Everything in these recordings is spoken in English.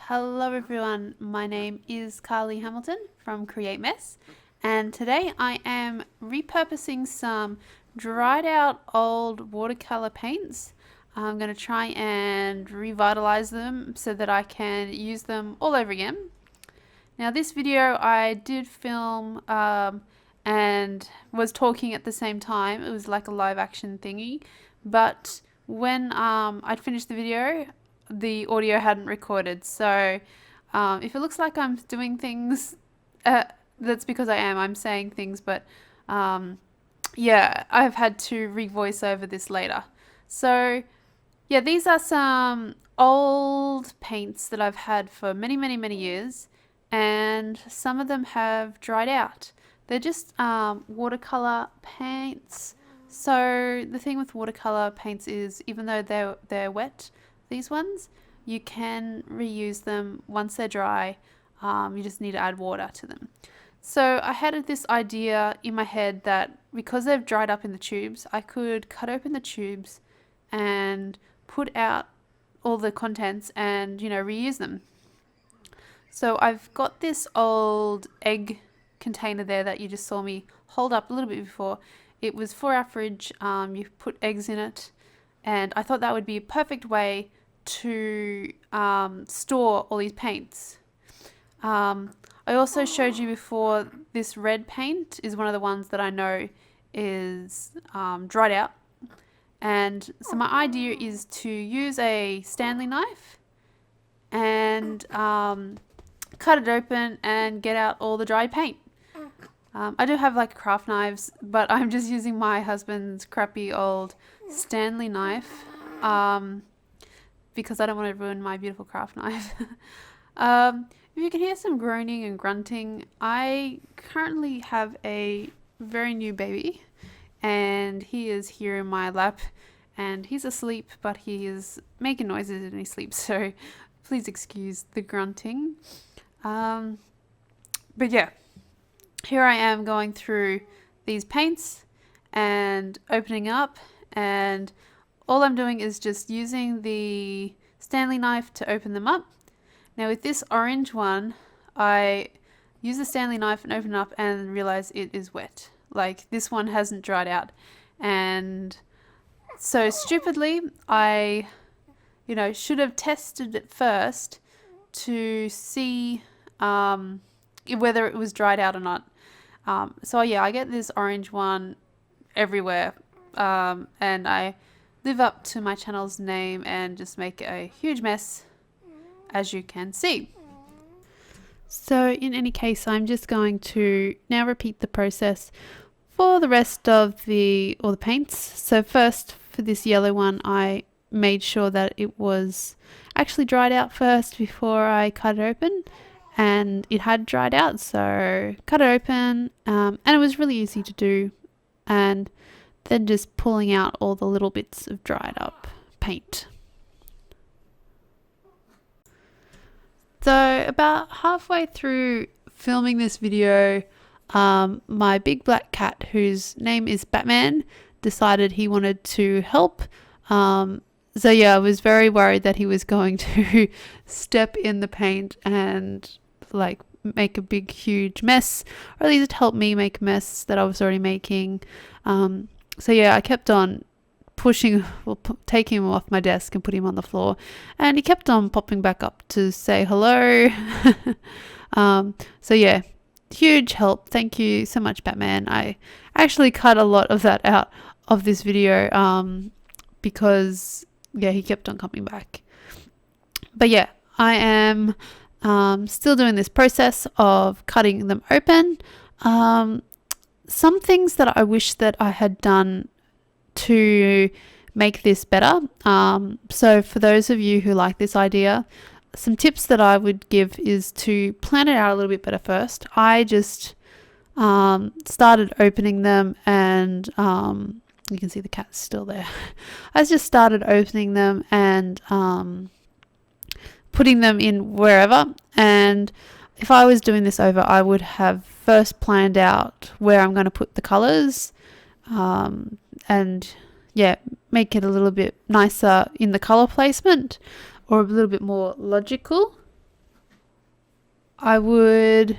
Hello everyone, my name is Carlie Hamilton from Create Mess, and today I am repurposing some dried out old watercolor paints. I'm going to try and revitalize them so that I can use them all over again. Now this video I did film and was talking at the same time. It was like a live action thingy, but when I'd finished the video, the audio hadn't recorded. So if it looks like I'm doing things, that's because I am. I'm saying things, but yeah, I've had to re-voice over this later. So yeah, these are some old paints that I've had for many years, and some of them have dried out. They're just watercolor paints. So the thing with watercolor paints is, even though they're wet, these ones, you can reuse them once they're dry. You just need to add water to them. So I had this idea in my head that because they've dried up in the tubes, I could cut open the tubes and put out all the contents and, reuse them. So I've got this old egg container there that you just saw me hold up a little bit before. It was for our fridge. You put eggs in it, and I thought that would be a perfect way to store all these paints. I also showed you before, this red paint is one of the ones that I know is dried out. And so my idea is to use a Stanley knife and cut it open and get out all the dried paint. I do have like craft knives, but I'm just using my husband's crappy old Stanley knife because I don't want to ruin my beautiful craft knife. If you can hear some groaning and grunting, I currently have a very new baby, and he is here in my lap, and he's asleep, but he is making noises in his sleep, so please excuse the grunting. But yeah, here I am going through these paints and opening up, and all I'm doing is just using the Stanley knife to open them up. Now with this orange one, I use the Stanley knife and open it up and realize it is wet. Like, this one hasn't dried out. And so stupidly, I, should have tested it first to see whether it was dried out or not. So yeah, I get this orange one everywhere, and I live up to my channel's name and just make a huge mess, as you can see. So in any case, I'm just going to now repeat the process for the rest of all the paints. So first, for this yellow one, I made sure that it was actually dried out first before I cut it open, and it had dried out, so cut it open, and it was really easy to do, and then just pulling out all the little bits of dried up paint. So about halfway through filming this video, my big black cat, whose name is Batman, decided he wanted to help. So yeah, I was very worried that he was going to step in the paint and like make a big huge mess, or at least help me make a mess that I was already making. So yeah, I kept on taking him off my desk and putting him on the floor, and he kept on popping back up to say hello. So yeah, huge help. Thank you so much, Batman. I actually cut a lot of that out of this video because yeah, he kept on coming back. But yeah, I am still doing this process of cutting them open. Some things that I wish that I had done to make this better. So for those of you who like this idea, some tips that I would give is to plan it out a little bit better first. I just started opening them, and you can see the cat's still there. I just started opening them and putting them in wherever, and if I was doing this over, I would have first planned out where I'm going to put the colors, and yeah, make it a little bit nicer in the color placement, or a little bit more logical. I would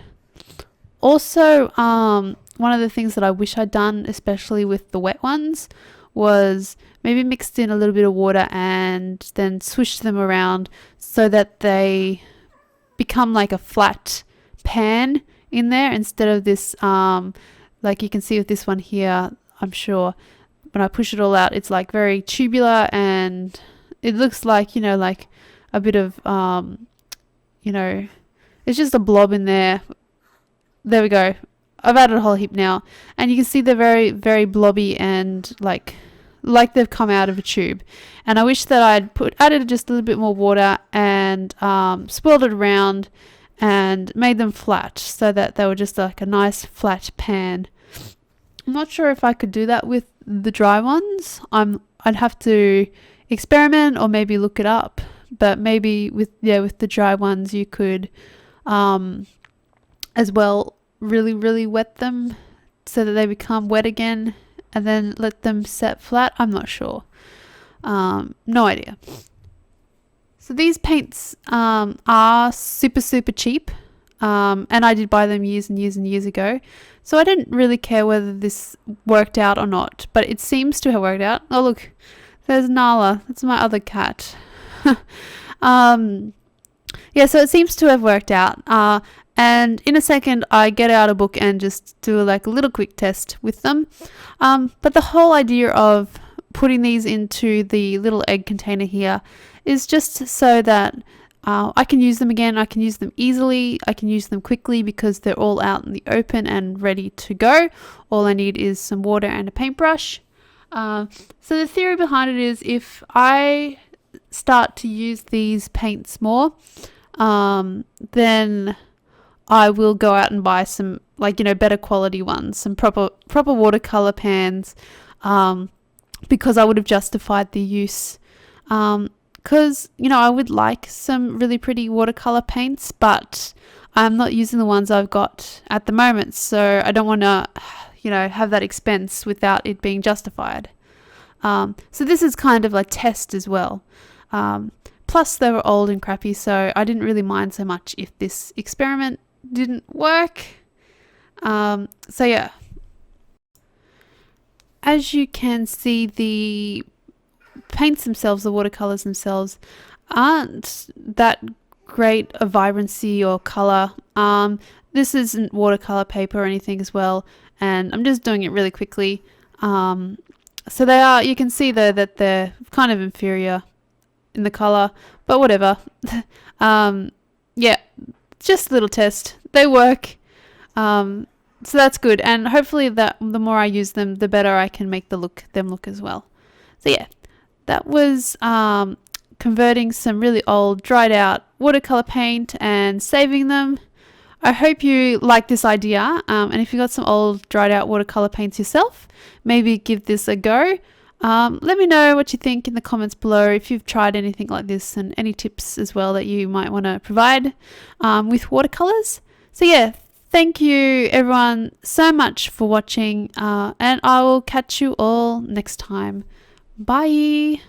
also, one of the things that I wish I'd done, especially with the wet ones, was maybe mixed in a little bit of water and then swished them around so that they become like a flat pan in there instead of this, like you can see with this one here, I'm sure when I push it all out, it's like very tubular and it looks like, like a bit of, it's just a blob in there. There we go. I've added a whole heap now, and you can see they're very, very blobby and like they've come out of a tube. And I wish that I'd added just a little bit more water and swirled it around and made them flat so that they were just like a nice flat pan. I'm not sure if I could do that with the dry ones. I'd have to experiment or maybe look it up. But maybe with the dry ones you could as well really, really wet them so that they become wet again and then let them set flat. I'm not sure. No idea. So these paints are super, super cheap. And I did buy them years and years and years ago. So I didn't really care whether this worked out or not. But it seems to have worked out. Oh, look. There's Nala. That's my other cat. Yeah, so it seems to have worked out. And in a second, I get out a book and just do like a little quick test with them. But the whole idea of putting these into the little egg container here is just so that I can use them again. I can use them easily. I can use them quickly because they're all out in the open and ready to go. All I need is some water and a paintbrush. So the theory behind it is if I start to use these paints more, then I will go out and buy some better quality ones, some proper watercolor pans, because I would have justified the use. Because I would like some really pretty watercolor paints, but I'm not using the ones I've got at the moment, so I don't want to have that expense without it being justified. So this is kind of a test as well. Plus they were old and crappy, so I didn't really mind so much if this experiment didn't work. So yeah. As you can see, the paints themselves, the watercolors themselves, aren't that great a vibrancy or color. This isn't watercolor paper or anything as well, and I'm just doing it really quickly. So they are, you can see though that they're kind of inferior in the color, but whatever. Yeah, just a little test. They work. So that's good, and hopefully that the more I use them, the better I can make them look as well. So yeah, that was converting some really old dried out watercolor paint and saving them. I hope you like this idea, and if you've got some old dried out watercolor paints yourself, maybe give this a go. Let me know what you think in the comments below if you've tried anything like this, and any tips as well that you might want to provide with watercolors. So yeah, thank you everyone so much for watching, and I will catch you all next time. Bye.